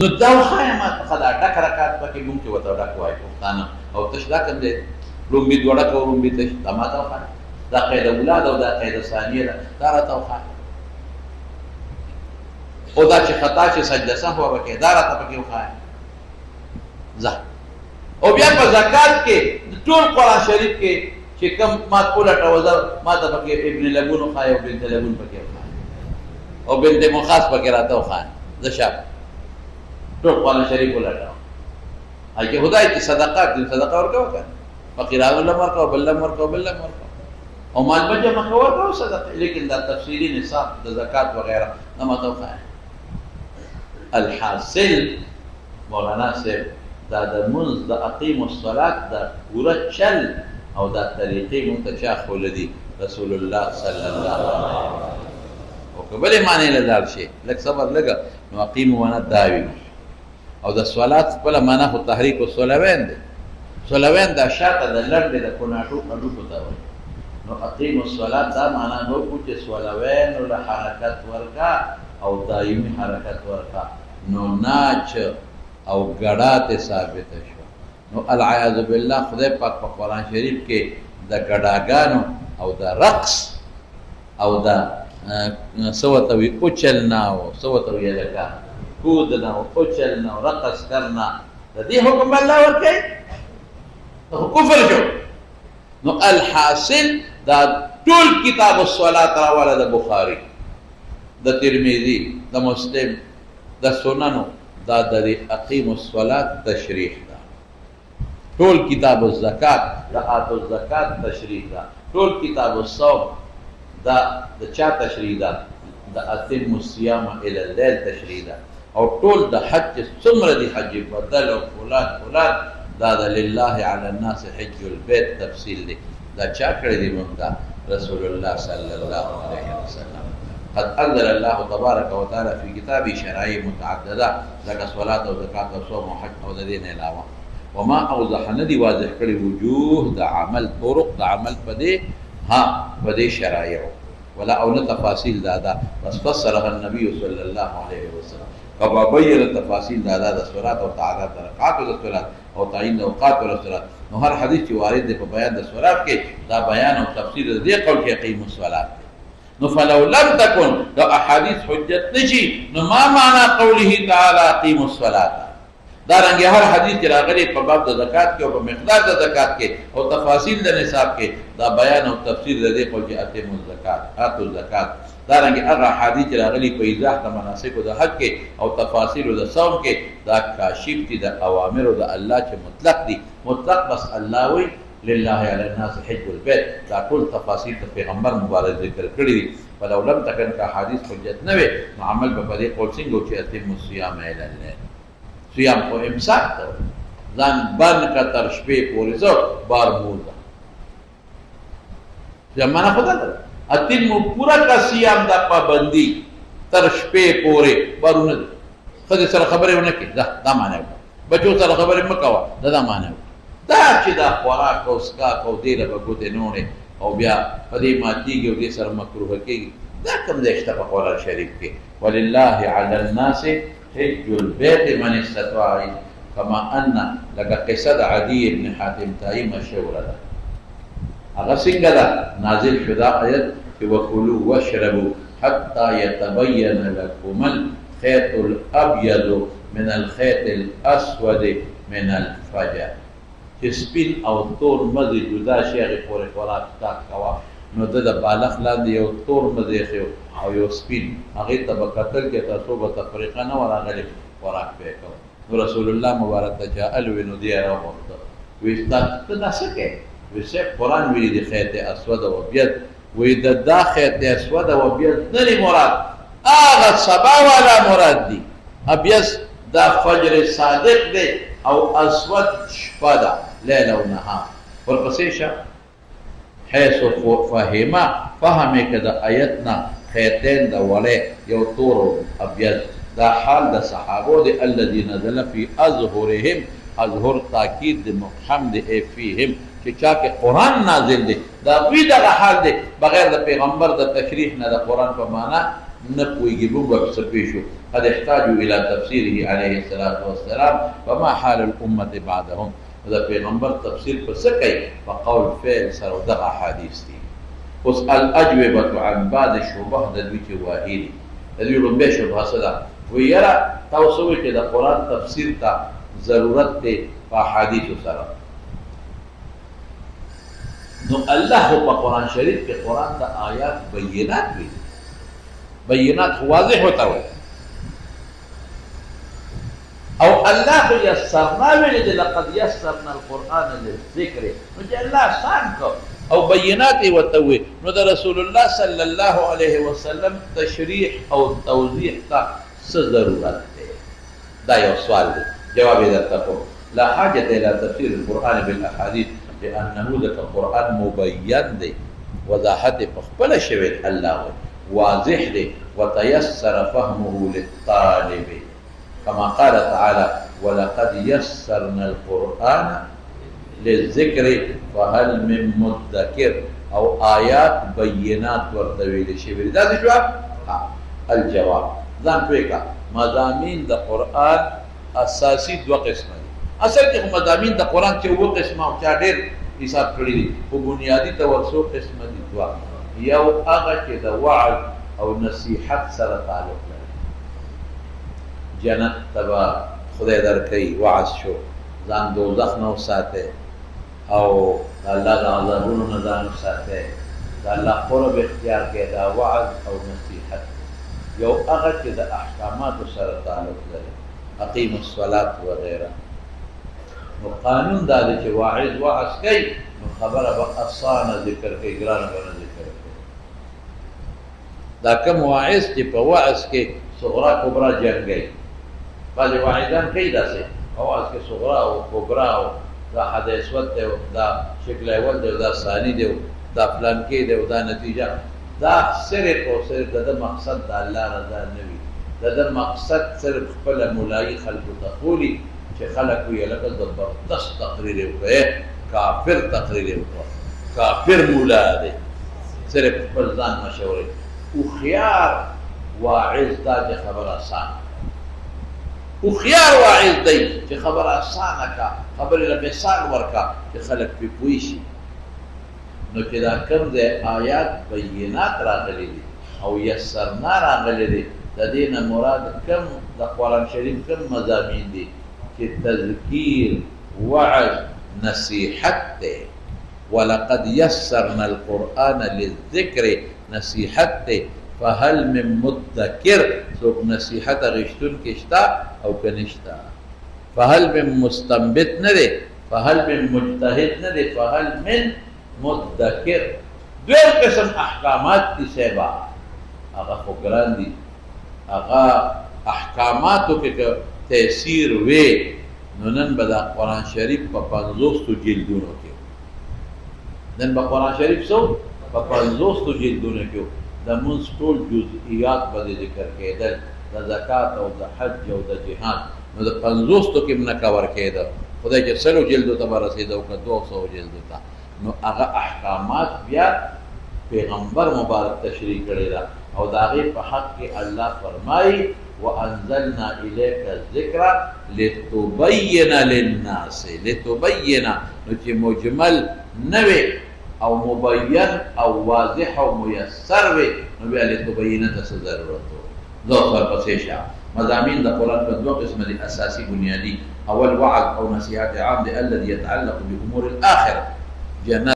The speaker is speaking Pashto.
نو دا وښایه ما ته دا ډک رکعت پکې مونږ چې ورته ډک وایي پښتانه او تش دا کوم دی لومبي دوه ډک او لومبي تش دا ما ته وښایه دا قاعده اوله ده او دا قاعده ثانیه ده دا راته وښایه او دا چې خطا چې سجده سهو وکړې دا راته پکې وښایه ځه او بیا په زکات کې ټول قرآن شریف کې چې کوم ما ولټوه زه ما ته پکې ابن لبون وښایه او بنت لبون پکې وښایه او بنت مخاص پکې راته وښایه زه شاپ ټول قرآن شریف ولټوه هغې کې خدای چې صدقات دي صدقه ورکوه که نه فقیرانو له ورکوه بل له ورکوه بل له ورکوه او مال به جمع کوه ورکوه صدقه لیکن دا تفصیلي نصاب د زکات وغیره دا ما ته وښایه الحاصل مولانا صاحب دا د منځ د اقیم الصلات دا پوره چل او دا طریقې مونږ ته چا ښوولې دي رسول الله صلی الله علیه وسلم او که بلې معنی له لاړ شي لږ صبر لږه نو اقیم ونه دا وي او د صلات خپله معنا خو تحریک الصلوین دی صلوین دا شاته د لنډې د کوناټو هډوکو ته وایي نو اقیم الصلات دا معنا نو کو چې صلوینو له حرکت ورکا او دایمي حرکت ورکا نو ناچ او ګډا ته ثابته شو نو العیاذ بالله خدای پاک په قرآن شریف کې د ګډاګانو او د رقص او د څه ورته وي اچلنا او څه ورته وي لکه کودنا او اچلنا او رقص کرنا د دې حکم الله ورکوي خو کفر شو نو الحاصل دا ټول کتاب الصلات راواله د بخاري د ترمذي د مسلم د سننو دا د اقیم الصلات تشریح ده ټول کتاب الزکات د آتو الزکات تشریح ده ټول کتاب الصوم دا د چا تشریح ده د اتم الصيام الى الليل تشریح ده او ټول د حج څومره دي حج بدل او فلان دا د لله علی الناس حج البيت تفصیل دی دا چا کړی دی موږ رسول الله صلی الله علیه وسلم قد انزل الله تبارك وتعالى في كتابه شرائع متعدده ذکر صلات او زکات او صوم او حج او د دین علاوه وما اوضح ندی واضح کړی وجوه د عمل طرق د عمل پدې ها پدې شرائع ولا او تفاصيل دادا بس فسرها النبي صلى الله عليه وسلم فبا بين تفاصيل دادا د صلات او تعداد رکعات او صلات او تعین اوقات او صلات نو هر حدیث چې وارد دی په بیان د صلات کې دا بیان او تفسیر دې قول کې قیم الصلات نو فلو لم تكن دا احادیث حجت نشي نو ما معنی قوله تعالی اقیموا الصلاة دارنګه هر حدیث چې راغلی په باب د زکات کې او په مقدار د زکات کې او تفاصیل د نصاب کې دا بیان او تفسیر د دې قول کې اتموا الزکات اتوا الزکات دارنګه هغه حدیث چې راغلی په ایضاح د مناسک د حج کې او تفاصیل د صوم کې دا کاشف دي د اوامر د الله چې مطلق دي مطلق بس الله وی لله علی الناس حج البيت دا ټول تفاصیل د پیغمبر مبارک ذکر کړی دي ولو لم تكن کا حدیث حجت نه وي نو عمل په دې قول څنګه چې اتم الصيام الى الليل صيام او امساک ته ځان باندې کا تر شپې پورې زو بار موزه زمانہ خدا ده اتم پورا کا صيام دا پابندي تر شپې پورې بارونه خدای سره خبرې ونه کې دا معنی بچو سره خبرې مکوا دا معنی دا چې دا خوراک او سکاک او دی له به ګوتې نوړې او بیا په دې ماتېږي او دې سره مکروه کېږي دا کوم ځای شته په قرآن شریف کې ولله علی الناس حج البيت من استطاع کما ان لکه قصه د عدي بن حاتم تایي مشهوره ده هغه څنګه ده نازل شو دا آیت چې وکلوا واشربوا حتى يتبين لكم الخيط الابيض من الخيط الاسود من الفجر چې سپین او تور مزې جدا شي هغې پورې خوراک سټارټ کوه نو ده د بالښت لاندې یو تور مزې ایښی او یو سپین هغې ته به کتل کې تاسو به تفریقه نه وه راغلې خوراک به یې کوه نو رسول الله مبارک ته جاهل وي نو دی یې راوغوښته وایي ته دا څه کوې وایي صاحب قرآن ویلي دي خیط اسود او ابیض وایي د دا خیط اسود او ابیض نه دی مراد هغه سبا والا مراد دي ابیض دا فجر صادق دی او اسود شپه ده لیل او نهار ورپسې شه حیث فهمې که د آیت نه خیطین د وړی یو تور او ابیض دا حال د صحابو دی الذي نزل فی اظهرهم اظهر تاکید د مفهم د فیهم چې چا کې قرآن نازل دی دا دوی دغه حال دی بغیر د پیغمبر د تشریح نه د قرآن په معنا نپويږي موږ څه پېښو قد احتاجوا الى تفسيره عليه الصلاه والسلام فما حال الامه بعدهم دا پیغمبر تفسیر په څه کوي په قول فعل سره دغه احادیث دي اوس الاجوبه عن بعض الشبهه د دوی چې واهي دي د دوی لومبه شبهه څه ده ویرا تاسو وایئ چې د قرآن تفسیر ته ضرورت دی په احادیثو سره نو الله په قرآن شریف کې قرآن ته آیات بینات ویلي بینات واضح ہوتا ہے او اللہ یسرنا ویلے لقد یسرنا القرآن للذکر مجھے اللہ آسان کو او بینات وتوی نو دا رسول اللہ صلی اللہ علیہ وسلم تشریح او توضیح تا ضرورت ہے دا یو سوال دی جواب درتا کو لا حاجت الى تفسیر القرآن بالاحادیث لانه ذکر قرآن مبین دی وضاحت پخپل شوید اللہ واضح دی وتيسر فهمه للطالب كما قال تعالى ولقد يسرنا القرآن للذكر فهل من مدكر او آيات بينات ورتويل شبير ده جواب الجواب ځان پوهیږه مضامین د قرآن اساسي دوه قسمه دي اصل کې مضامین د قرآن چې وو قسمه او چا ډېر حساب کړی دي او بنیادی تور څو قسمه دي دوه یو هغه چې د وعظ او نصیحت سره تعلق لري جنت تبا خدای درکړي وعظ شو ځان دوزخ نه وساته او الله د عذابونو نه ځان وساته د الله قرب اختیار کړي دا وعظ او نصیحت یو هغه چې د احکامات سره تعلق لري اقیم الصلاة وغیره نو قانون دا دی چې واعظ وعظ کوي نو خبره به اسانه ذکر کوي ګرانه به نه ذکر کوي دا کوم واعظ چې په وعظ کې صغرا کبرا جنګي بعضې واعظان کوي داسې په وعظ کې صغرا او کبرا او دا حد اسود دی دا شکل اول دی دا ثاني دی دا فلان کې دی دا نتیجه دا صرف او صرف د مقصد د الله رضا نه وي د مقصد صرف خپل مولایي خلکو ته ښولي چې خلک وي لکه زبردست تقریر وکړي کافر تقریر وکړه کافر مولا دی صرف خپل ځان مشورې هوښیار واعظ دا چې خبره اسانه هوښیار واعظ دی چې خبره اسانه کا خبرې له مثال ورکا چې خلک پرې پوه شي نو چې دا کوم دی آیات بینات راغلي دي او یسرنا راغلي دي د دې نه مراد کوم د قرآن شریف کوم مضامین دي چې تذکیر وعظ نصیحت دی ولقد یسرنا القرآن للذکر نصیحت دی فهل من مدکر څوک نصیحت اخیستون کې شته او که نشته فهل من مستنبط نه دی فهل من مجتهد نه دی فهل من مدکر دویم قسم احکامات دي صحبا هغه خو ګران دي هغه احکاماتو کې تأثیر وی نو نن به دا قرآن شریف په 50 جلدونو کې نن به قرآن شریف څو په 50 جلدونو کې د مونږ ټول جزئیات به ذکر کېدل د زکات او د حج او د جهاد نو د 50 کې نه کور کېدل خدای چې سلو جلدو ته به رسېده او که 200 جلدو ته نو هغه احکامات بیا پیغمبر مبارک تشریح کړی دا او د هغې په حق کې الله فرمایي وانزلنا الیک الذکر لتبین للناس لتبین نو چې مجمل نه وي او مبین او واضح او میسر وي نو بیا لتبین ته څه ضرورت و دو ورپسې شه مضامین د قرآن په دوه قسمه دي اساسي بنیادي اول وعظ او نصیحت عام دی الذي يتعلق بامور الاخره جنت